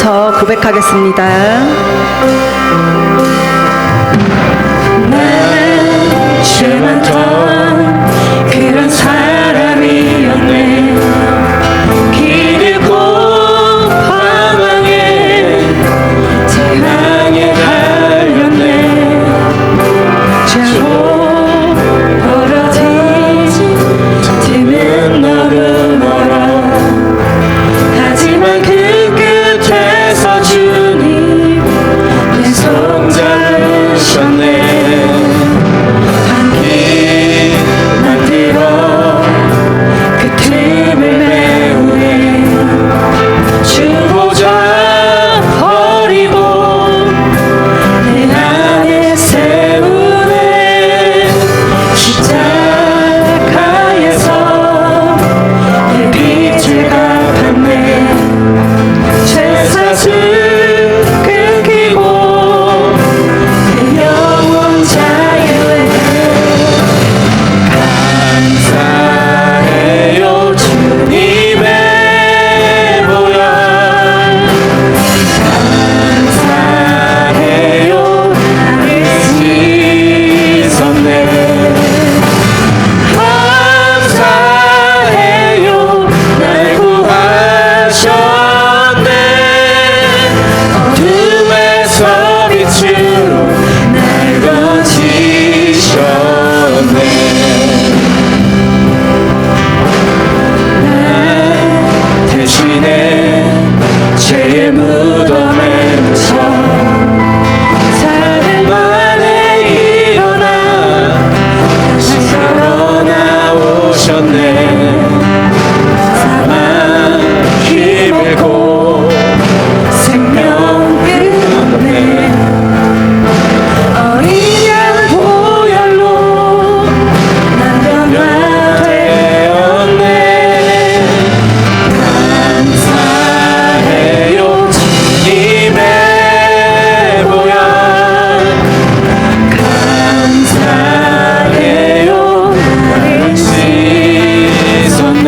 부르짖으면서 고백하겠습니다. 난 죄 많던 그런 사람이었네. 길고 방황에 재앙에 달렸네. 죄로 벌어진 뒤는 너무 멀어. 하지만 그 끝에서 주님 내 손 잡으셨네. 한길 만들어 그 틈을 메우네. 주보자 버리고 내 안에 세우네. 십자가에서 내 빚을 갚았네. 죄사슬 끊기고 내 영혼 자유해. 감사해요 주님의 보혈. 감사해요 나를 씻었네. 감사해요 날 구하셨네. 어둠에서 빛으로 날 건지셨네. 날 대신에 죄의 무덤에 묻혀 사흘 만에 일어나 다시 걸어 나오셨네. 사망 힘들고 생명 끊었네. 어린 양 보혈로 난 변화되었네. 감사해요 주님의 보혈. 감사해요 나를 씻었네.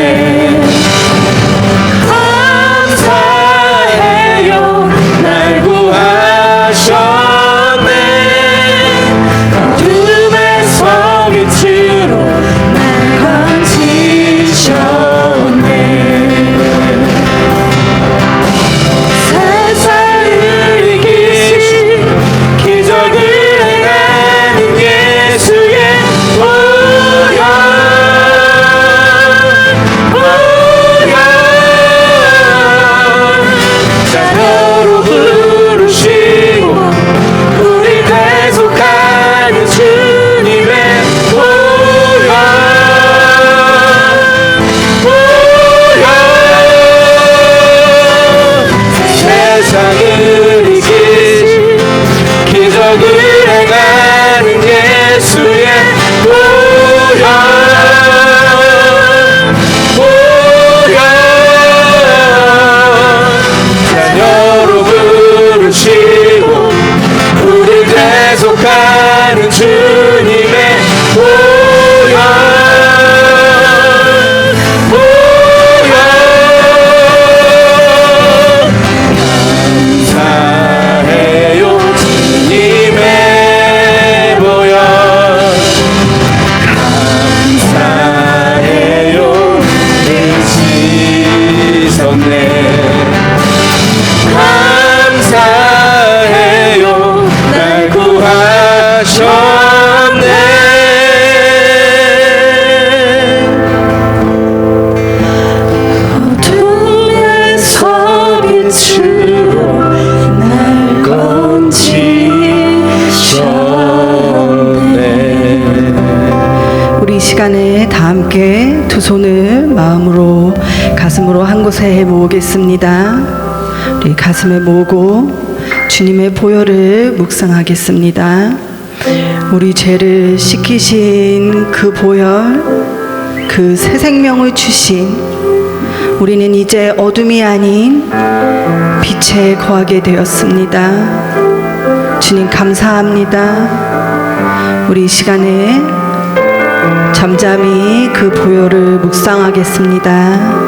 감사해요 날 구하셨네. 어둠에서 빛으로 날 건지셨네. 세상을 이기신 기적을 행하는 예수의 보혈. 자녀로 부르시고 우리 대속하는 주님의 보혈. 세상을 이기신 기적을 행하는 예수의 보혈. 자녀로 부르시고 우리 대속하는 주님의 보혈. 감사해요 주님의 보혈. 감사해요 나를 씻었네. 감사해요 날 구하셨네. 어둠에서 빛으로 날 건지셨네. 우리 이 시간에 다 함께 두 손을 마음으로 가슴으로 한 곳에 모으겠습니다. 우리 가슴에 모으고 주님의 보혈을 묵상하겠습니다. 우리 죄를 씻기신 그 보혈, 그 새 생명을 주신 우리는 이제 어둠이 아닌 빛에 거하게 되었습니다. 주님 감사합니다. 우리 이 시간에 잠잠히 그 보혈을 묵상하겠습니다.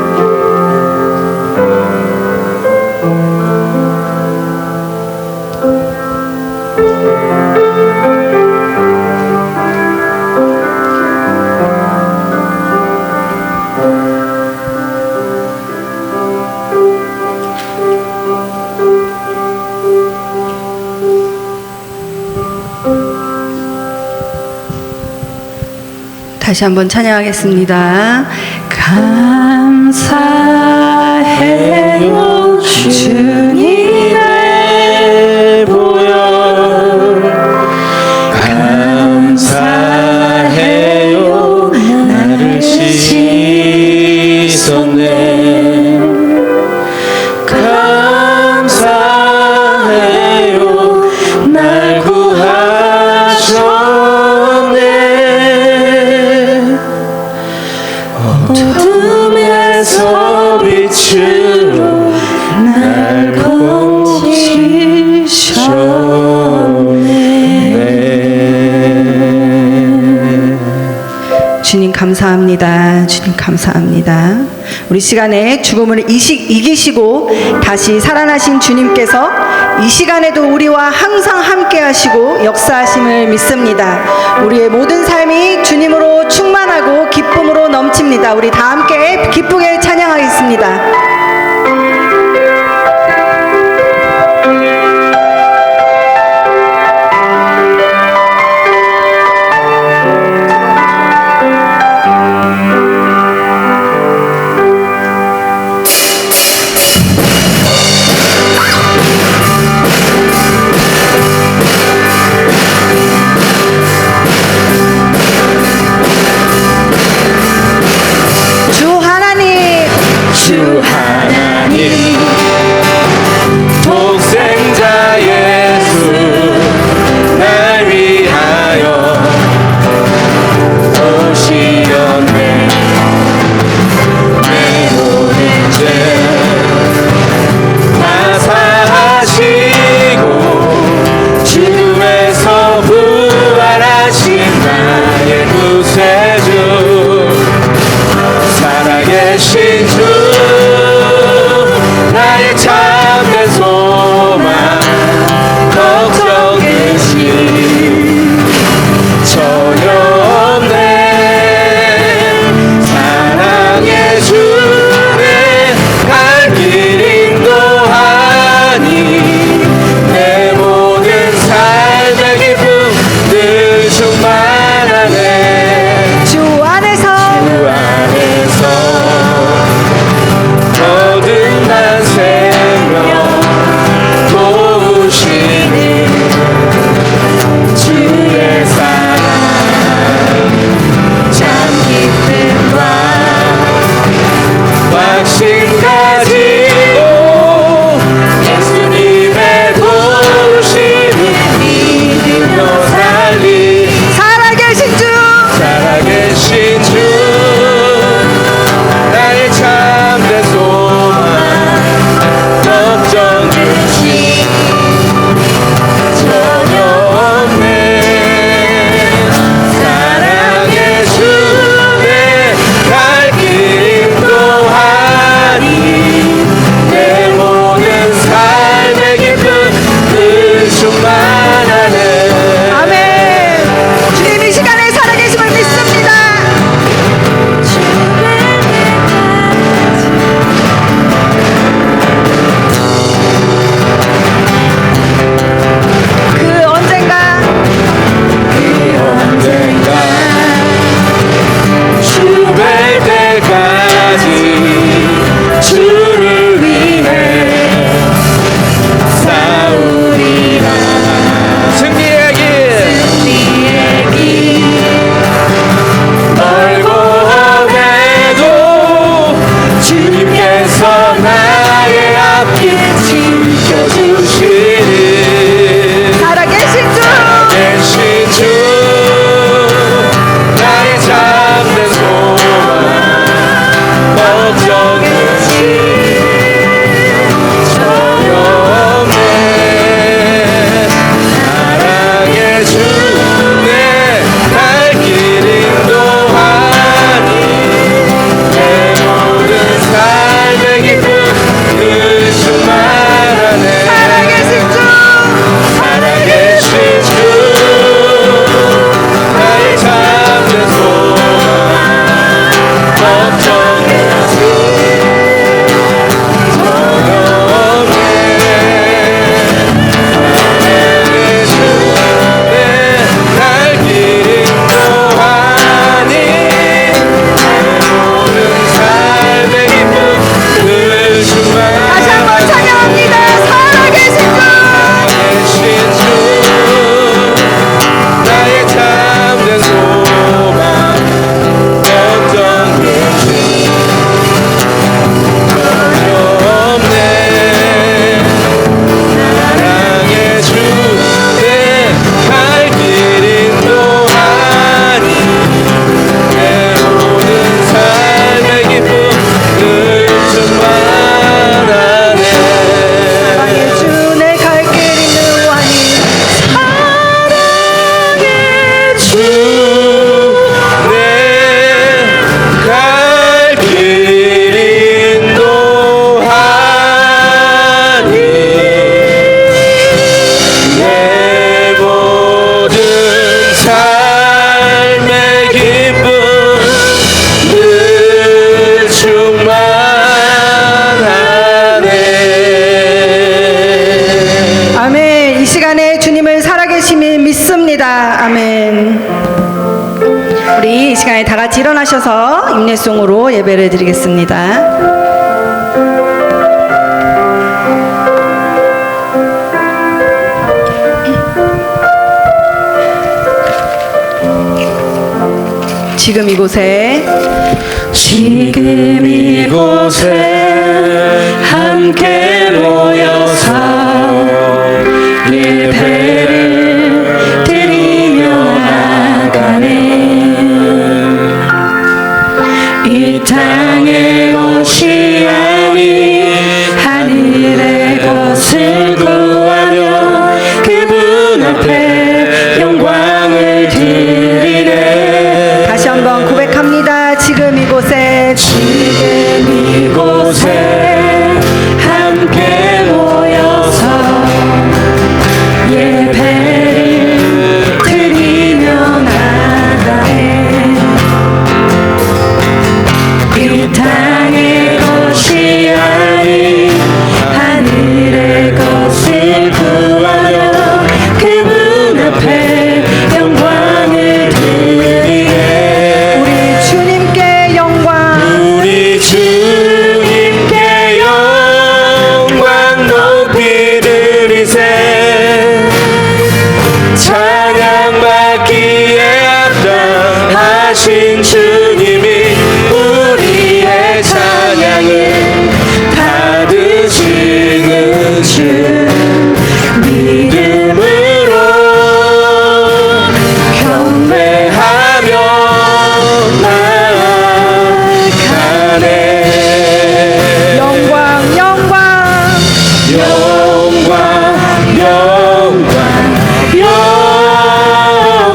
다시 한번 찬양하겠습니다. 감사해요 주님의 보혈 감사해요 나를 씻었네 감사해요 날 구하셨네 어둠에서 빛으로 날 고치셨네. 주님 감사합니다. 주님 감사합니다. 우리 시간에 죽음을 이기시고 다시 살아나신 주님께서 이 시간에도 우리와 항상 함께 하시고 역사하심을 믿습니다. 우리의 모든 삶이 주님으로 충만하고 기쁨으로 넘칩니다. 우리 다 함께 기쁘게 찬양하겠습니다. 주 줄 믿습니다. 아멘. 우리 이 시간에 다 같이 일어나셔서 임내송으로 예배를 드리겠습니다. 지금 이곳에 함께 모여서 예배를 드리며 나가네. 이 땅의 것이 아닌 하늘의 것을 구하며 그분 앞에 영광을 드리네. 다시 한번 고백합니다. 지금 이곳에 함께 모여서 예배를 드리며 나가네. 이 땅의 것이 아닌 하늘의 것을 구하며 그분 앞에 영광을 드리네. 우리 주님께 영광, 우리 주님께 영광 높이 드리세. 찬양받기에 합당하신 주님이 우리의 찬양을 받으시는 주. 믿음으로 경배하며 나아가네. 영광, 영광, 영광, 영광,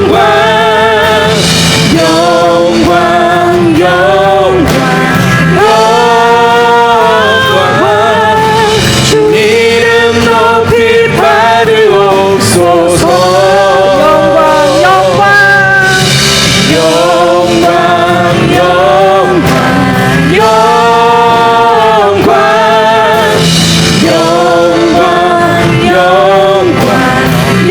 영광, 영광, 영광, 영광. 주 이름 높이 받으옵소서. 영광, 영광, 영광, 영광, 영광, 영광, 영광, 영광.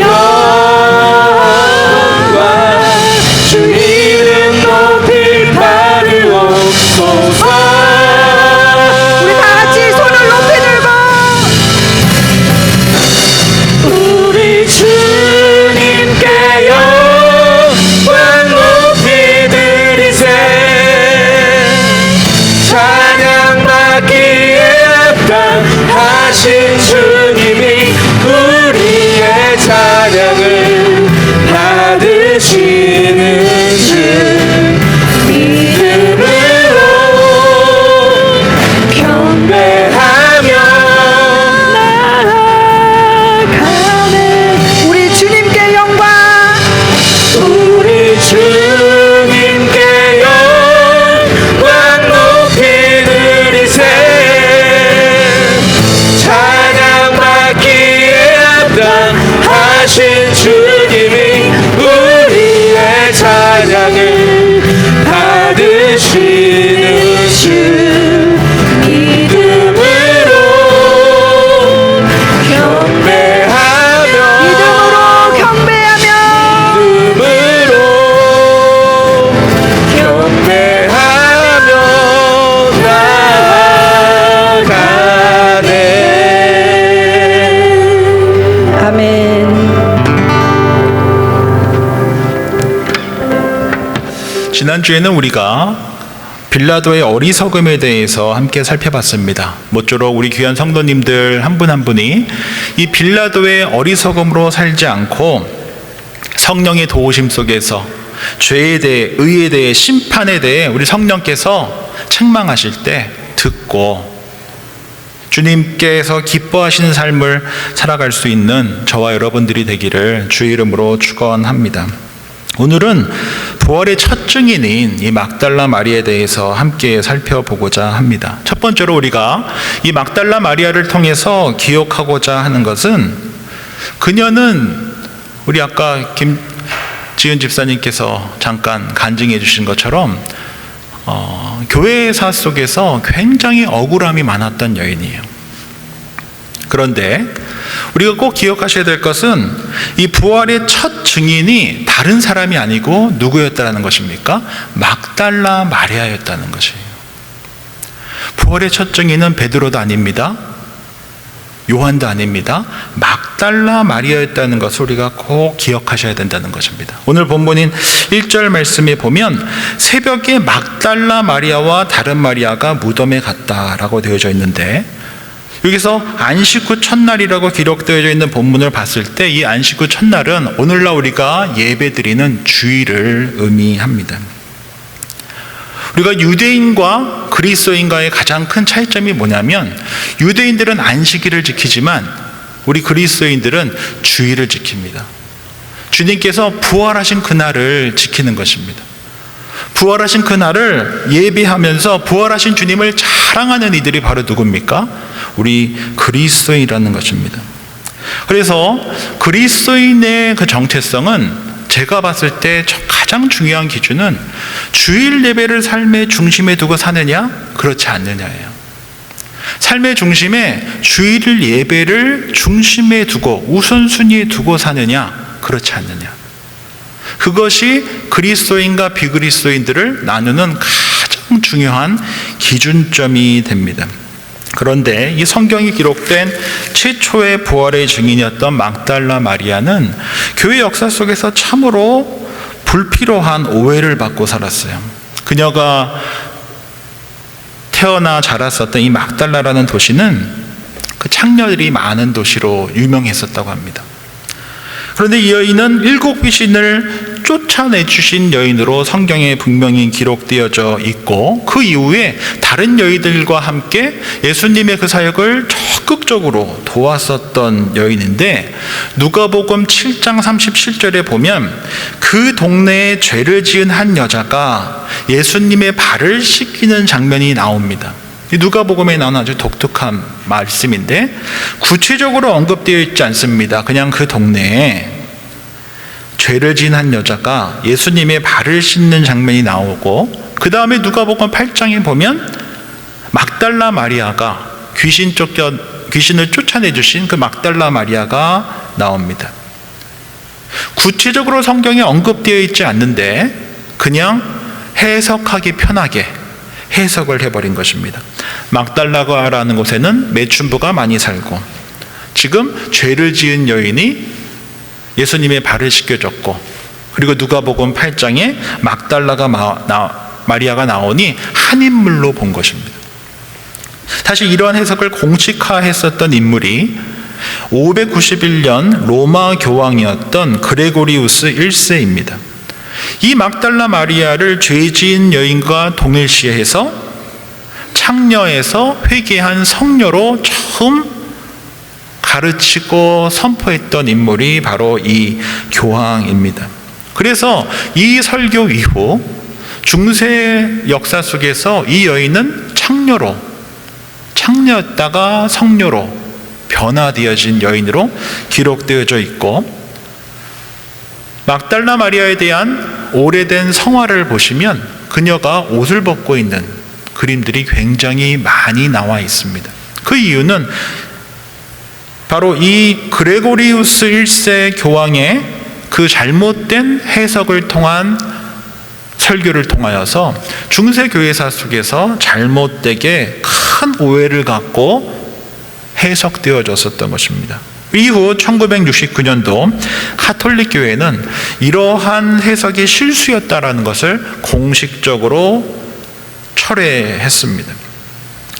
주 이름 높이 받으옵소서. 우리 다 같이 손을 높이 들고 우리 주님께 영광 높이 드리세. 찬양받기에 합당하신 주님이 우리의 찬양을 받으시는 주. 믿음으로 경배하며 나아가네. 우리 주님께 영광, 우리 주님께 영광 높이 드리세. 찬양받기에 합당하신 주님이 우리의 찬양을 받으시는 주. 믿음으로 경배하며 믿음으로 경배하며 믿음으로 경배하며 나아가네. 아멘. 지난주에는 우리가 빌라도의 어리석음에 대해서 함께 살펴봤습니다. 모쪼록 우리 귀한 성도님들 한 분 한 분이 이 빌라도의 어리석음으로 살지 않고 성령의 도우심 속에서 죄에 대해, 의에 대해, 심판에 대해 우리 성령께서 책망하실 때 듣고 주님께서 기뻐하시는 삶을 살아갈 수 있는 저와 여러분들이 되기를 주의 이름으로 축원합니다. 오늘은 부활의 첫 증인인 이 막달라 마리아에 대해서 함께 살펴보고자 합니다. 첫 번째로 우리가 이 막달라 마리아를 통해서 기억하고자 하는 것은 그녀는 우리 아까 김지은 집사님께서 잠깐 간증해 주신 것처럼 교회사 속에서 굉장히 억울함이 많았던 여인이에요. 그런데 우리가 꼭 기억하셔야 될 것은 이 부활의 첫 증인이 다른 사람이 아니고 누구였다는 것입니까? 막달라 마리아였다는 것이에요. 부활의 첫 증인은 베드로도 아닙니다. 요한도 아닙니다. 막달라 마리아였다는 것을 우리가 꼭 기억하셔야 된다는 것입니다. 오늘 본문인 1절 말씀에 보면 새벽에 막달라 마리아와 다른 마리아가 무덤에 갔다라고 되어져 있는데, 여기서 안식 후 첫날이라고 기록되어져 있는 본문을 봤을 때 이 안식 후 첫날은 오늘날 우리가 예배드리는 주일을 의미합니다. 우리가 유대인과 그리스도인과의 가장 큰 차이점이 뭐냐면, 유대인들은 안식일을 지키지만 우리 그리스도인들은 주일을 지킵니다. 주님께서 부활하신 그날을 지키는 것입니다. 부활하신 그날을 예배하면서 부활하신 주님을 자랑하는 이들이 바로 누굽니까? 우리 그리스도인이라는 것입니다. 그래서 그리스도인의 그 정체성은 제가 봤을 때 가장 중요한 기준은 주일 예배를 삶의 중심에 두고 사느냐, 그렇지 않느냐예요. 삶의 중심에 주일 예배를 중심에 두고 우선순위에 두고 사느냐, 그렇지 않느냐. 그것이 그리스도인과 비그리스도인들을 나누는 가장 중요한 기준점이 됩니다. 그런데 이 성경이 기록된 최초의 부활의 증인이었던 막달라 마리아는 교회 역사 속에서 참으로 불필요한 오해를 받고 살았어요. 그녀가 태어나 자랐었던 이 막달라라는 도시는 그 창녀들이 많은 도시로 유명했었다고 합니다. 그런데 이 여인은 7 귀신을 쫓아내주신 여인으로 성경에 분명히 기록되어져 있고, 그 이후에 다른 여인들과 함께 예수님의 그 사역을 적극적으로 도왔었던 여인인데, 누가복음 7장 37절에 보면 그 동네에 죄를 지은 한 여자가 예수님의 발을 씻기는 장면이 나옵니다. 누가복음에 나오는 아주 독특한 말씀인데 구체적으로 언급되어 있지 않습니다. 그냥 그 동네에 죄를 지은 한 여자가 예수님의 발을 씻는 장면이 나오고, 그 다음에 누가복음 8장에 보면 막달라 마리아가 귀신을 쫓아내주신 그 막달라 마리아가 나옵니다. 구체적으로 성경에 언급되어 있지 않는데 그냥 해석하기 편하게 해석을 해버린 것입니다. 막달라가라는 곳에는 매춘부가 많이 살고, 지금 죄를 지은 여인이 예수님의 발을 씻겨줬고, 그리고 누가복음 8장에 막달라가 마리아가 나오니 한 인물로 본 것입니다. 사실 이러한 해석을 공식화했었던 인물이 591년 로마 교황이었던 그레고리우스 1세입니다. 이 막달라 마리아를 죄지은 여인과 동일시해서 창녀에서 회개한 성녀로 처음 가르치고 선포했던 인물이 바로 이 교황입니다. 그래서 이 설교 이후 중세 역사 속에서 이 여인은 창녀였다가 성녀로 변화되어진 여인으로 기록되어져 있고, 막달라 마리아에 대한 오래된 성화를 보시면 그녀가 옷을 벗고 있는 그림들이 굉장히 많이 나와 있습니다. 그 이유는 바로 이 그레고리우스 1세 교황의 그 잘못된 해석을 통한 설교를 통하여서 중세 교회사 속에서 잘못되게 큰 오해를 갖고 해석되어졌었던 것입니다. 이후 1969년도 카톨릭 교회는 이러한 해석이 실수였다라는 것을 공식적으로 철회했습니다.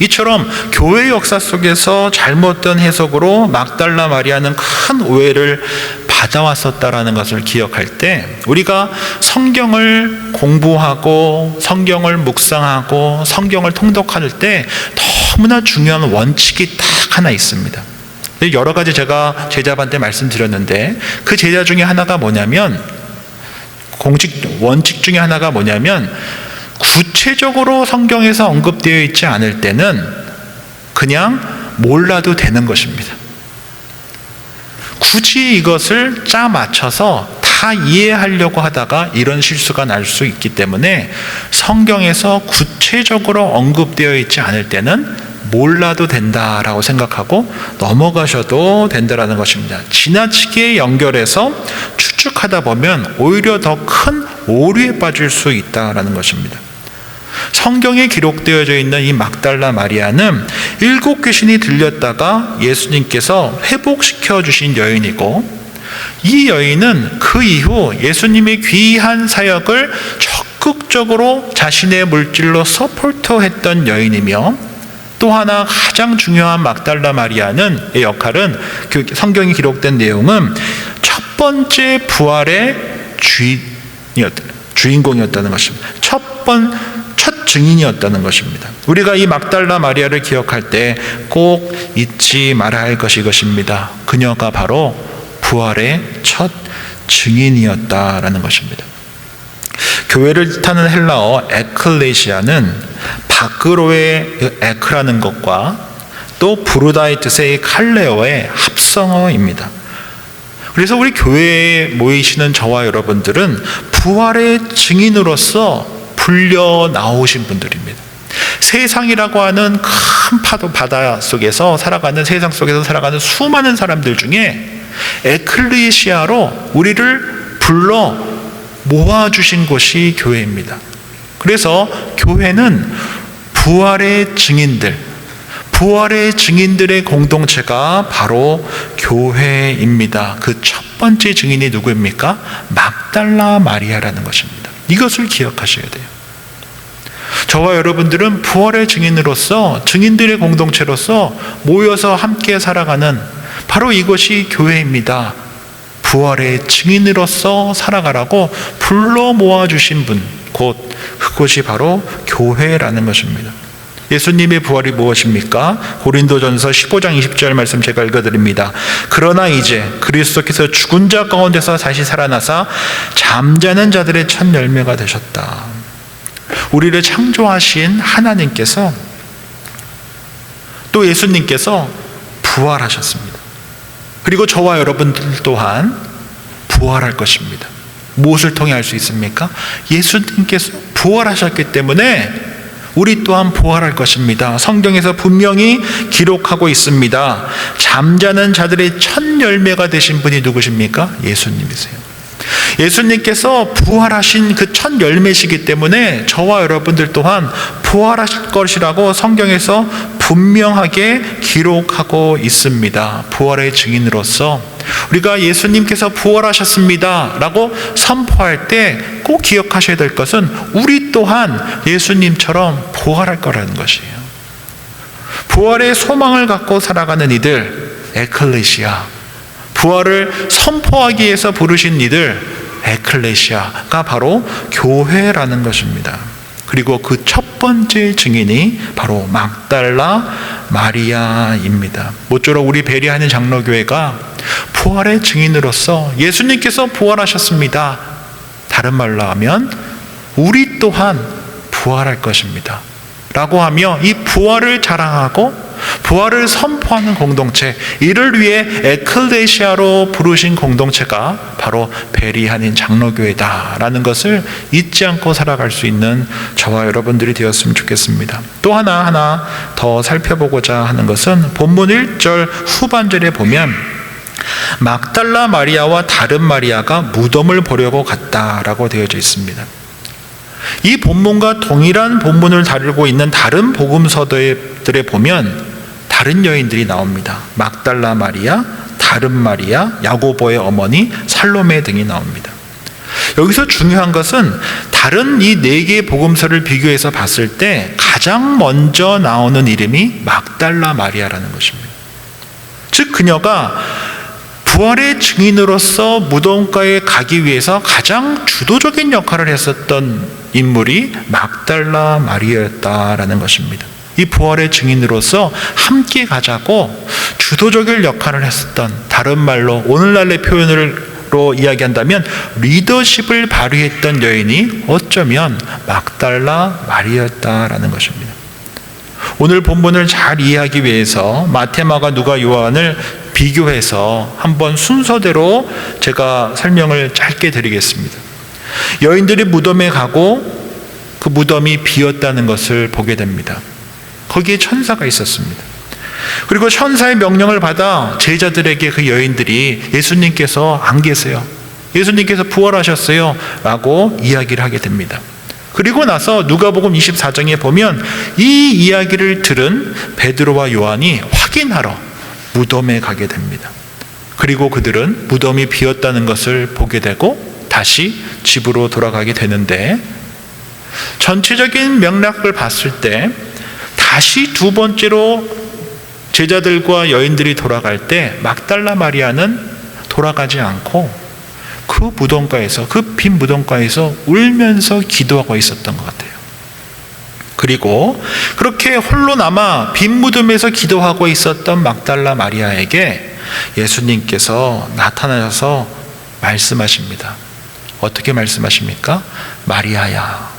이처럼 교회 역사 속에서 잘못된 해석으로 막달라 마리아는 큰 오해를 받아왔었다라는 것을 기억할 때, 우리가 성경을 공부하고 성경을 묵상하고 성경을 통독할 때 너무나 중요한 원칙이 딱 하나 있습니다. 여러 가지 제가 제자반테 말씀드렸는데 그 제자 중에 하나가 뭐냐면, 공식 원칙 중에 하나가 뭐냐면, 구체적으로 성경에서 언급되어 있지 않을 때는 그냥 몰라도 되는 것입니다. 굳이 이것을 짜 맞춰서 다 이해하려고 하다가 이런 실수가 날 수 있기 때문에 성경에서 구체적으로 언급되어 있지 않을 때는 몰라도 된다라고 생각하고 넘어가셔도 된다라는 것입니다. 지나치게 연결해서 추측하다 보면 오히려 더 큰 오류에 빠질 수 있다라는 것입니다. 성경에 기록되어져 있는 이 막달라 마리아는 7 귀신이 들렸다가 예수님께서 회복시켜 주신 여인이고, 이 여인은 그 이후 예수님의 귀한 사역을 적극적으로 자신의 물질로 서포트했던 여인이며, 또 하나 가장 중요한 막달라 마리아는 의 역할은 그 성경에 기록된 내용은 첫 번째 부활의 주인공이었다는 것입니다. 첫 증인이었다는 것입니다. 우리가 이 막달라 마리아를 기억할 때 꼭 잊지 말아야 할 것이 이것입니다. 그녀가 바로 부활의 첫 증인이었다라는 것입니다. 교회를 뜻하는 헬라어 에클레시아는 밖으로의 에크라는 것과 또 부르다의 뜻의 칼레어의 합성어입니다. 그래서 우리 교회에 모이시는 저와 여러분들은 부활의 증인으로서 불려 나오신 분들입니다. 세상이라고 하는 큰 파도 바다 속에서 살아가는, 세상 속에서 살아가는 수많은 사람들 중에 에클레시아로 우리를 불러 모아주신 곳이 교회입니다. 그래서 교회는 부활의 증인들의 공동체가 바로 교회입니다. 그 첫 번째 증인이 누구입니까? 막달라 마리아라는 것입니다. 이것을 기억하셔야 돼요. 저와 여러분들은 부활의 증인으로서, 증인들의 공동체로서 모여서 함께 살아가는 바로 이것이 교회입니다. 부활의 증인으로서 살아가라고 불러 모아주신 분, 곧 그것이 바로 교회라는 것입니다. 예수님의 부활이 무엇입니까? 고린도전서 15장 20절 말씀 제가 읽어드립니다. 그러나 이제 그리스도께서 죽은 자 가운데서 다시 살아나사 잠자는 자들의 첫 열매가 되셨다. 우리를 창조하신 하나님께서, 또 예수님께서 부활하셨습니다. 그리고 저와 여러분들 또한 부활할 것입니다. 무엇을 통해 알 수 있습니까? 예수님께서 부활하셨기 때문에 우리 또한 부활할 것입니다. 성경에서 분명히 기록하고 있습니다. 잠자는 자들의 첫 열매가 되신 분이 누구십니까? 예수님이세요. 예수님께서 부활하신 그 첫 열매시기 때문에 저와 여러분들 또한 부활하실 것이라고 성경에서 분명하게 기록하고 있습니다. 부활의 증인으로서 우리가 예수님께서 부활하셨습니다 라고 선포할 때 꼭 기억하셔야 될 것은 우리 또한 예수님처럼 부활할 거라는 것이에요. 부활의 소망을 갖고 살아가는 이들, 에클레시아, 부활을 선포하기 위해서 부르신 이들, 에클레시아가 바로 교회라는 것입니다. 그리고 그 첫 번째 증인이 바로 막달라 마리아입니다. 모쪼록 우리 베리하는 장로교회가 부활의 증인으로서 예수님께서 부활하셨습니다, 다른 말로 하면 우리 또한 부활할 것입니다 라고 하며 이 부활을 자랑하고 부활을 선포하는 공동체, 이를 위해 에클레시아로 부르신 공동체가 바로 베리한인 장로교회다라는 것을 잊지 않고 살아갈 수 있는 저와 여러분들이 되었으면 좋겠습니다. 또 하나 더 살펴보고자 하는 것은 본문 1절 후반절에 보면 막달라 마리아와 다른 마리아가 무덤을 보려고 갔다라고 되어져 있습니다. 이 본문과 동일한 본문을 다루고 있는 다른 복음서들에 보면 다른 여인들이 나옵니다. 막달라 마리아, 다른 마리아, 야고보의 어머니, 살로메 등이 나옵니다. 여기서 중요한 것은 다른 이 4개의 복음서를 비교해서 봤을 때 가장 먼저 나오는 이름이 막달라 마리아라는 것입니다. 즉 그녀가 부활의 증인으로서 무덤가에 가기 위해서 가장 주도적인 역할을 했었던 인물이 막달라 마리아였다라는 것입니다. 이 부활의 증인으로서 함께 가자고 주도적인 역할을 했었던, 다른 말로 오늘날의 표현으로 이야기한다면 리더십을 발휘했던 여인이 어쩌면 막달라 마리아였다라는 것입니다. 오늘 본문을 잘 이해하기 위해서 마태, 마가, 누가, 요한을 비교해서 한번 순서대로 제가 설명을 짧게 드리겠습니다. 여인들이 무덤에 가고 그 무덤이 비었다는 것을 보게 됩니다. 거기에 천사가 있었습니다. 그리고 천사의 명령을 받아 제자들에게 그 여인들이 예수님께서 안 계세요, 예수님께서 부활하셨어요 라고 이야기를 하게 됩니다. 그리고 나서 누가복음 24장에 보면 이 이야기를 들은 베드로와 요한이 확인하러 무덤에 가게 됩니다. 그리고 그들은 무덤이 비었다는 것을 보게 되고 다시 집으로 돌아가게 되는데, 전체적인 맥락을 봤을 때 다시 두 번째로 제자들과 여인들이 돌아갈 때 막달라 마리아는 돌아가지 않고 그 무덤가에서, 그 빈 무덤가에서 울면서 기도하고 있었던 것 같아요. 그리고 그렇게 홀로 남아 빈 무덤에서 기도하고 있었던 막달라 마리아에게 예수님께서 나타나셔서 말씀하십니다. 어떻게 말씀하십니까? 마리아야.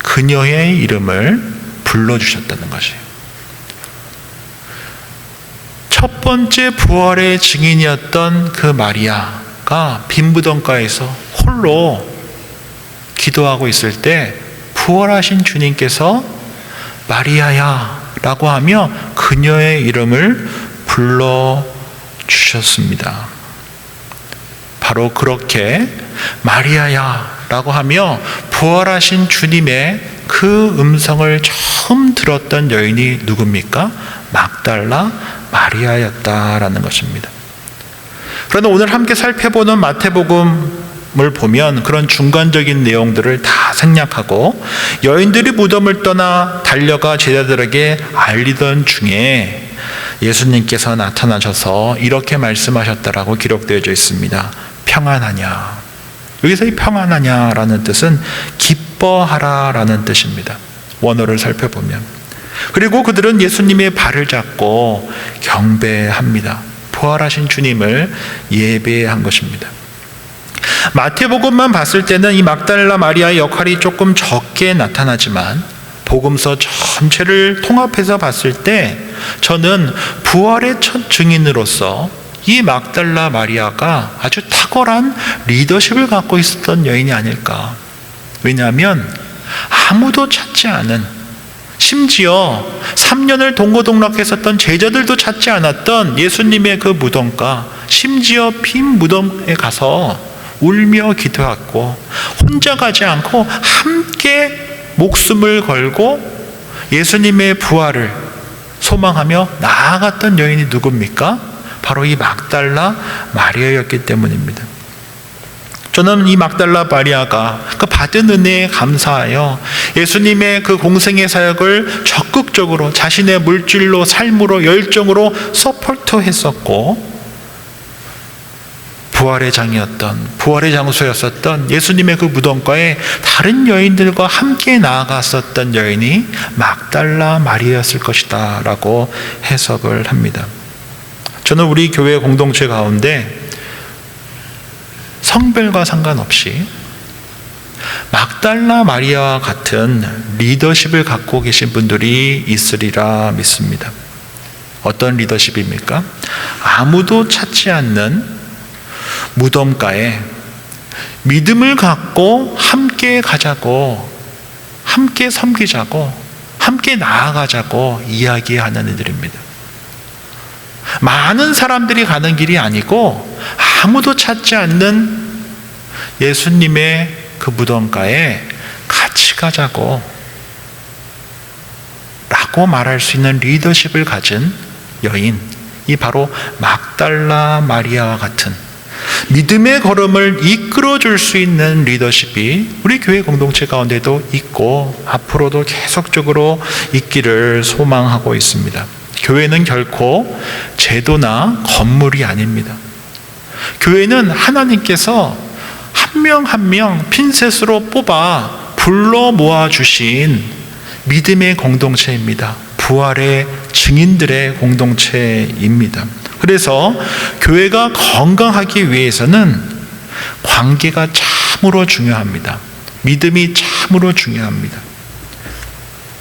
그녀의 이름을 불러주셨다는 것이에요. 첫 번째 부활의 증인이었던 그 마리아가 빈 무덤가에서 홀로 기도하고 있을 때 부활하신 주님께서 마리아야 라고 하며 그녀의 이름을 불러주셨습니다. 바로 그렇게 마리아야 라고 하며 부활하신 주님의 그 음성을 처음 들었던 여인이 누굽니까? 막달라 마리아였다라는 것입니다. 그러나 오늘 함께 살펴보는 마태복음을 보면 그런 중간적인 내용들을 다 생략하고 여인들이 무덤을 떠나 달려가 제자들에게 알리던 중에 예수님께서 나타나셔서 이렇게 말씀하셨다라고 기록되어져 있습니다. 평안하냐. 여기서 이 평안하냐라는 뜻은 기뻐하라라는 뜻입니다. 원어를 살펴보면. 그리고 그들은 예수님의 발을 잡고 경배합니다. 부활하신 주님을 예배한 것입니다. 마태복음만 봤을 때는 이 막달라 마리아의 역할이 조금 적게 나타나지만 복음서 전체를 통합해서 봤을 때 저는 부활의 첫 증인으로서 이 막달라 마리아가 아주 탁월한 리더십을 갖고 있었던 여인이 아닐까. 왜냐하면 아무도 찾지 않은, 심지어 3년을 동고동락했었던 제자들도 찾지 않았던 예수님의 그 무덤가, 심지어 빈 무덤에 가서 울며 기도했고 혼자 가지 않고 함께 목숨을 걸고 예수님의 부활을 소망하며 나아갔던 여인이 누굽니까? 바로 이 막달라 마리아였기 때문입니다. 저는 이 막달라 마리아가 그 받은 은혜에 감사하여 예수님의 그 공생의 사역을 적극적으로 자신의 물질로, 삶으로, 열정으로 서포트했었고, 부활의 장이었던, 부활의 장소였었던 예수님의 그 무덤가에 다른 여인들과 함께 나아갔었던 여인이 막달라 마리아였을 것이다 라고 해석을 합니다. 저는 우리 교회 공동체 가운데 성별과 상관없이 막달라 마리아와 같은 리더십을 갖고 계신 분들이 있으리라 믿습니다. 어떤 리더십입니까? 아무도 찾지 않는 무덤가에 믿음을 갖고 함께 가자고, 함께 섬기자고, 함께 나아가자고 이야기하는 이들입니다. 많은 사람들이 가는 길이 아니고 아무도 찾지 않는 예수님의 그 무덤가에 같이 가자고 라고 말할 수 있는 리더십을 가진 여인, 이 바로 막달라 마리아와 같은 믿음의 걸음을 이끌어줄 수 있는 리더십이 우리 교회 공동체 가운데도 있고 앞으로도 계속적으로 있기를 소망하고 있습니다. 교회는 결코 제도나 건물이 아닙니다. 교회는 하나님께서 한 명 한 명 핀셋으로 뽑아 불러 모아주신 믿음의 공동체입니다. 부활의 증인들의 공동체입니다. 그래서 교회가 건강하기 위해서는 관계가 참으로 중요합니다. 믿음이 참으로 중요합니다.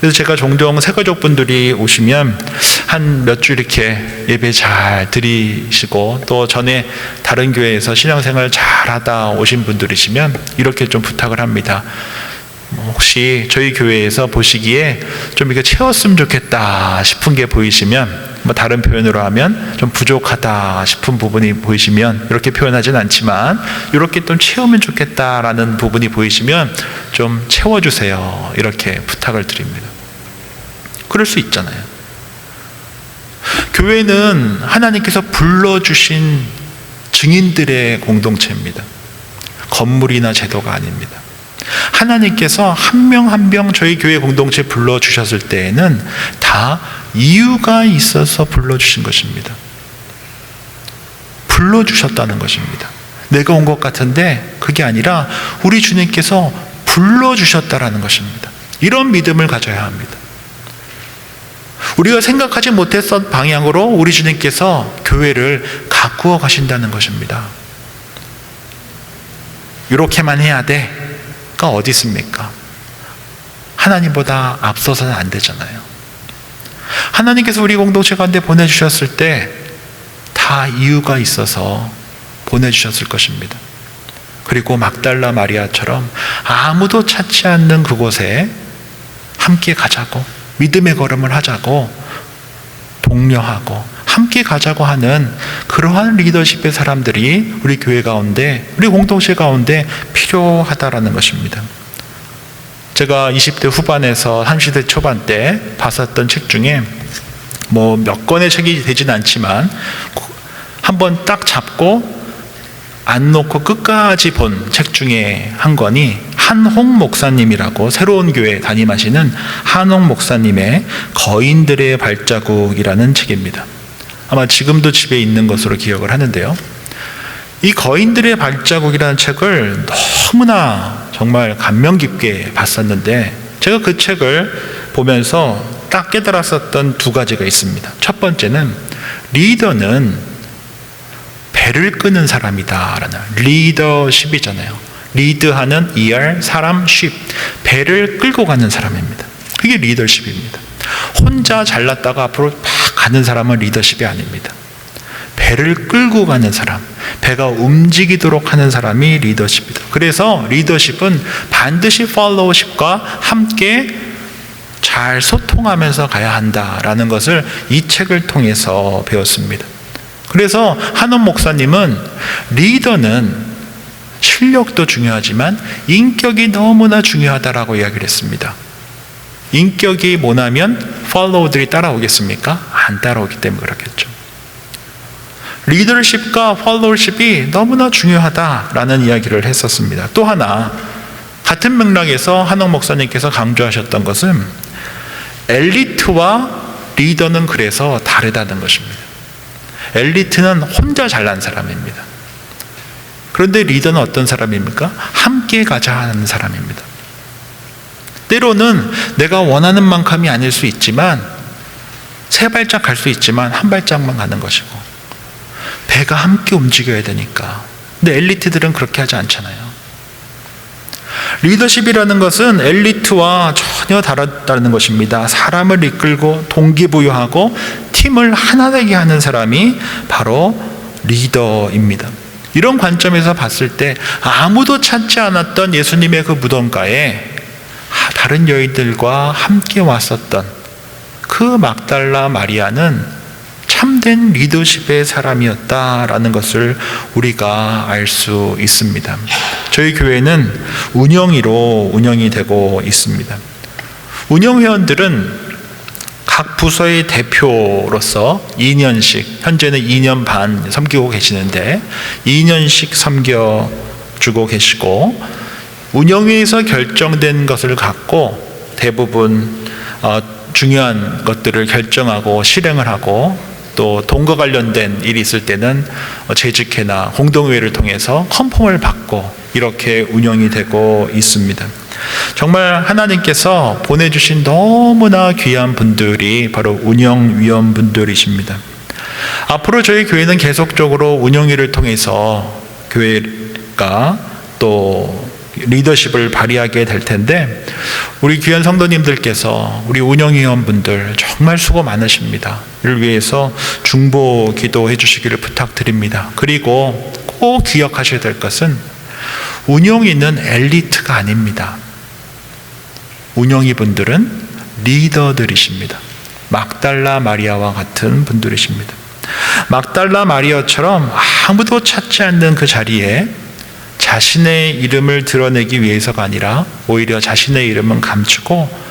그래서 제가 종종 새가족분들이 오시면 한 몇 주 이렇게 예배 잘 드리시고 또 전에 다른 교회에서 신앙생활 잘하다 오신 분들이시면 이렇게 좀 부탁을 합니다. 혹시 저희 교회에서 보시기에 좀 이렇게 채웠으면 좋겠다 싶은 게 보이시면, 다른 표현으로 하면 좀 부족하다 싶은 부분이 보이시면, 이렇게 표현하진 않지만 이렇게 좀 채우면 좋겠다라는 부분이 보이시면 좀 채워주세요, 이렇게 부탁을 드립니다. 그럴 수 있잖아요. 교회는 하나님께서 불러주신 증인들의 공동체입니다. 건물이나 제도가 아닙니다. 하나님께서 한 명 한 명 저희 교회 공동체에 불러주셨을 때에는 다 이유가 있어서 불러주신 것입니다. 불러주셨다는 것입니다. 내가 온 것 같은데 그게 아니라 우리 주님께서 불러주셨다라는 것입니다. 이런 믿음을 가져야 합니다. 우리가 생각하지 못했던 방향으로 우리 주님께서 교회를 가꾸어 가신다는 것입니다. 이렇게만 해야 돼가 어디 있습니까? 하나님보다 앞서서는 안 되잖아요. 하나님께서 우리 공동체 가운데 보내주셨을 때 다 이유가 있어서 보내주셨을 것입니다. 그리고 막달라 마리아처럼 아무도 찾지 않는 그곳에 함께 가자고, 믿음의 걸음을 하자고, 독려하고 함께 가자고 하는 그러한 리더십의 사람들이 우리 교회 가운데, 우리 공동체 가운데 필요하다라는 것입니다. 제가 20대 후반에서 30대 초반 때 봤었던 책 중에 몇 권의 책이 되진 않지만 한번 딱 잡고 안 놓고 끝까지 본 책 중에 한 권이 한홍 목사님이라고, 새로운 교회 담임하시는 한홍 목사님의 거인들의 발자국이라는 책입니다. 아마 지금도 집에 있는 것으로 기억을 하는데요. 이 거인들의 발자국이라는 책을 너무나 정말 감명 깊게 봤었는데, 제가 그 책을 보면서 딱 깨달았었던 두 가지가 있습니다. 첫 번째는 리더는 배를 끄는 사람이다라는, 리더십이잖아요. 리드하는 ER, 사람, 쉽, 배를 끌고 가는 사람입니다. 그게 리더십입니다. 혼자 잘났다가 앞으로 막 가는 사람은 리더십이 아닙니다. 배를 끌고 가는 사람, 배가 움직이도록 하는 사람이 리더십이다. 그래서 리더십은 반드시 팔로우십과 함께 잘 소통하면서 가야 한다라는 것을 이 책을 통해서 배웠습니다. 그래서 한원 목사님은 리더는 실력도 중요하지만 인격이 너무나 중요하다라고 이야기를 했습니다. 인격이 못하면 팔로우들이 따라오겠습니까? 안 따라오기 때문에 그렇겠죠. 리더십과 팔로우십이 너무나 중요하다라는 이야기를 했었습니다. 또 하나, 같은 맥락에서 한옥 목사님께서 강조하셨던 것은 엘리트와 리더는 그래서 다르다는 것입니다. 엘리트는 혼자 잘난 사람입니다. 그런데 리더는 어떤 사람입니까? 함께 가자 하는 사람입니다. 때로는 내가 원하는 만큼이 아닐 수 있지만, 세 발짝 갈 수 있지만 한 발짝만 가는 것이고, 배가 함께 움직여야 되니까. 근데 엘리트들은 그렇게 하지 않잖아요. 리더십이라는 것은 엘리트와 전혀 다르다는 것입니다. 사람을 이끌고 동기부여하고 팀을 하나 되게 하는 사람이 바로 리더입니다. 이런 관점에서 봤을 때 아무도 찾지 않았던 예수님의 그 무덤가에 다른 여인들과 함께 왔었던 그 막달라 마리아는 참된 리더십의 사람이었다라는 것을 우리가 알 수 있습니다. 저희 교회는 운영위로 운영이 되고 있습니다. 운영회원들은 각 부서의 대표로서 2년씩, 현재는 2년 반 섬기고 계시는데 2년씩 섬겨주고 계시고, 운영위에서 결정된 것을 갖고 대부분 중요한 것들을 결정하고 실행을 하고, 또 돈과 관련된 일이 있을 때는 재직회나 공동회의를 통해서 컨펌을 받고 이렇게 운영이 되고 있습니다. 정말 하나님께서 보내주신 너무나 귀한 분들이 바로 운영위원분들이십니다. 앞으로 저희 교회는 계속적으로 운영위를 통해서 교회가 또 리더십을 발휘하게 될 텐데, 우리 귀한 성도님들께서 우리 운영위원분들 정말 수고 많으십니다. 이를 위해서 중보 기도해 주시기를 부탁드립니다. 그리고 꼭 기억하셔야 될 것은 운영위는 엘리트가 아닙니다. 운영이 분들은 리더들이십니다. 막달라 마리아와 같은 분들이십니다. 막달라 마리아처럼 아무도 찾지 않는 그 자리에 자신의 이름을 드러내기 위해서가 아니라 오히려 자신의 이름은 감추고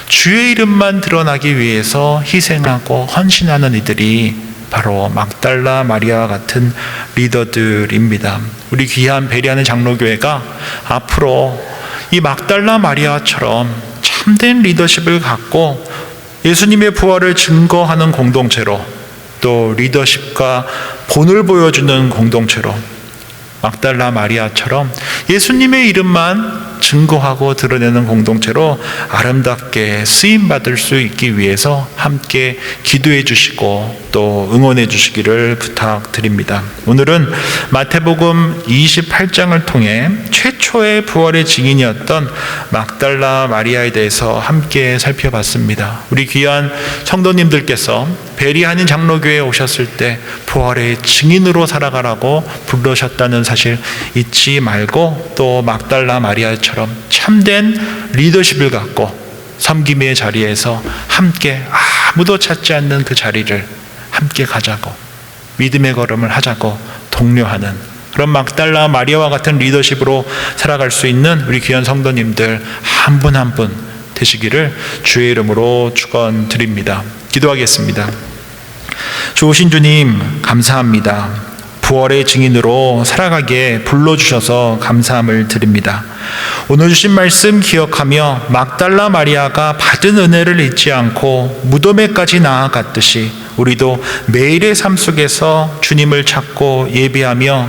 주의 이름만 드러나기 위해서 희생하고 헌신하는 이들이 바로 막달라 마리아와 같은 리더들입니다. 우리 귀한 베리하는 장로교회가 앞으로 이 막달라 마리아처럼 참된 리더십을 갖고 예수님의 부활을 증거하는 공동체로, 또 리더십과 본을 보여주는 공동체로, 막달라 마리아처럼 예수님의 이름만 증거하고 드러내는 공동체로 아름답게 쓰임받을 수 있기 위해서 함께 기도해 주시고 또 응원해 주시기를 부탁드립니다. 오늘은 마태복음 28장을 통해 최초의 부활의 증인이었던 막달라 마리아에 대해서 함께 살펴봤습니다. 우리 귀한 성도님들께서 베리하는 장로교회에 오셨을 때 부활의 증인으로 살아가라고 부르셨다는 사실 잊지 말고, 또 막달라 마리아처럼 참된 리더십을 갖고 섬김의 자리에서 함께 아무도 찾지 않는 그 자리를 함께 가자고, 믿음의 걸음을 하자고 독려하는 그런 막달라 마리아와 같은 리더십으로 살아갈 수 있는 우리 귀한 성도님들 한 분 한 분 되시기를 주의 이름으로 축원드립니다. 기도하겠습니다. 좋으신 주님, 감사합니다. 부활의 증인으로 살아가게 불러주셔서 감사함을 드립니다. 오늘 주신 말씀 기억하며 막달라 마리아가 받은 은혜를 잊지 않고 무덤에까지 나아갔듯이 우리도 매일의 삶 속에서 주님을 찾고 예배하며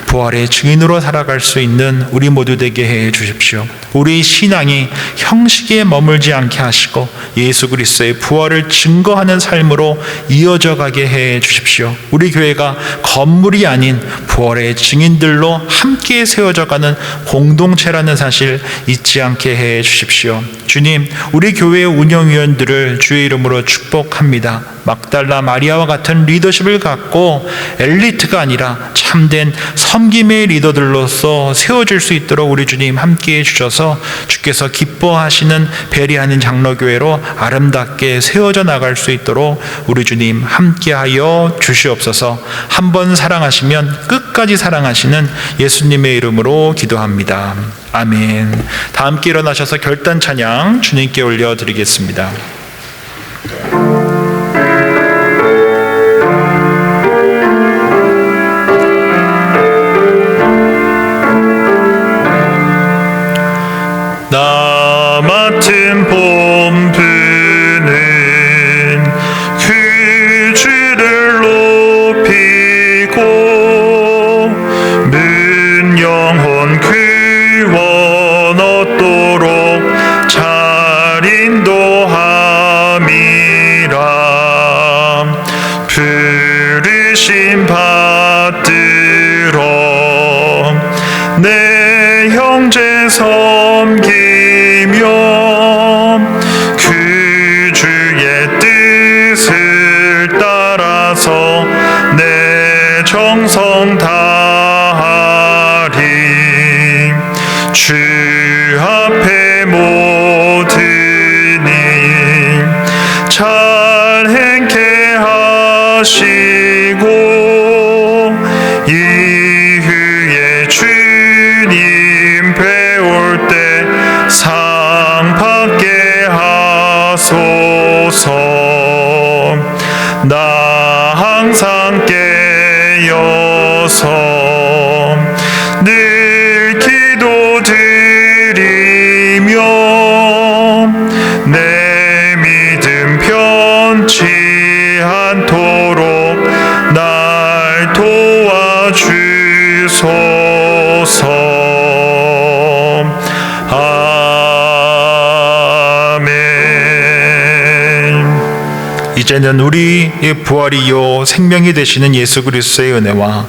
부활의 증인으로 살아갈 수 있는 우리 모두 되게 해 주십시오. 우리 신앙이 형식에 머물지 않게 하시고 예수 그리스도의 부활을 증거하는 삶으로 이어져 가게 해 주십시오. 우리 교회가 건물이 아닌 부활의 증인들로 함께 세워져 가는 공동체라는 사실 잊지 않게 해 주십시오. 주님, 우리 교회의 운영위원들을 주의 이름으로 축복합니다. 막달라 마리아와 같은 리더십을 갖고 엘리트가 아니라 참된 섬김의 리더들로서 세워질 수 있도록 우리 주님 함께해 주셔서 주께서 기뻐하시는 베리하는 장로교회로 아름답게 세워져 나갈 수 있도록 우리 주님 함께하여 주시옵소서. 한 번 사랑하시면 끝까지 사랑하시는 예수님의 이름으로 기도합니다. 아멘. 다 함께 일어나셔서 결단 찬양 주님께 올려드리겠습니다. 나 맡은 본분은 그 주를 높이고 문 영혼 구원 얻도록 잘 인도함이라. 부르심 받들어 내 형제 섬기며 그 주의 뜻을 따라서 내 정성 다하리. 주 앞에 모든 일 잘 행케 하시고 이후에 주님 배울 때 상 받게 하소서. 나 항상 깨어서 늘 기도드리며 내 믿음 변치 않도록 날 도와주소서. 이제는 우리의 부활이요 생명이 되시는 예수 그리스도의 은혜와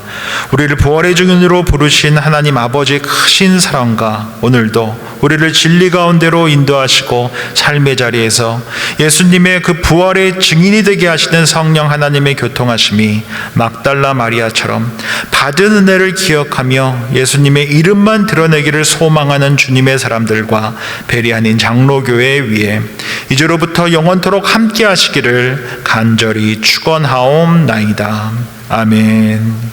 우리를 부활의 증인으로 부르신 하나님 아버지의 크신 사랑과 오늘도 우리를 진리 가운데로 인도하시고 삶의 자리에서 예수님의 그 부활의 증인이 되게 하시는 성령 하나님의 교통하심이 막달라 마리아처럼 받은 은혜를 기억하며 예수님의 이름만 드러내기를 소망하는 주님의 사람들과 베리아닌 장로교회 위에 이제로부터 영원토록 함께 하시기를 간절히 축원하옵나이다. 아멘.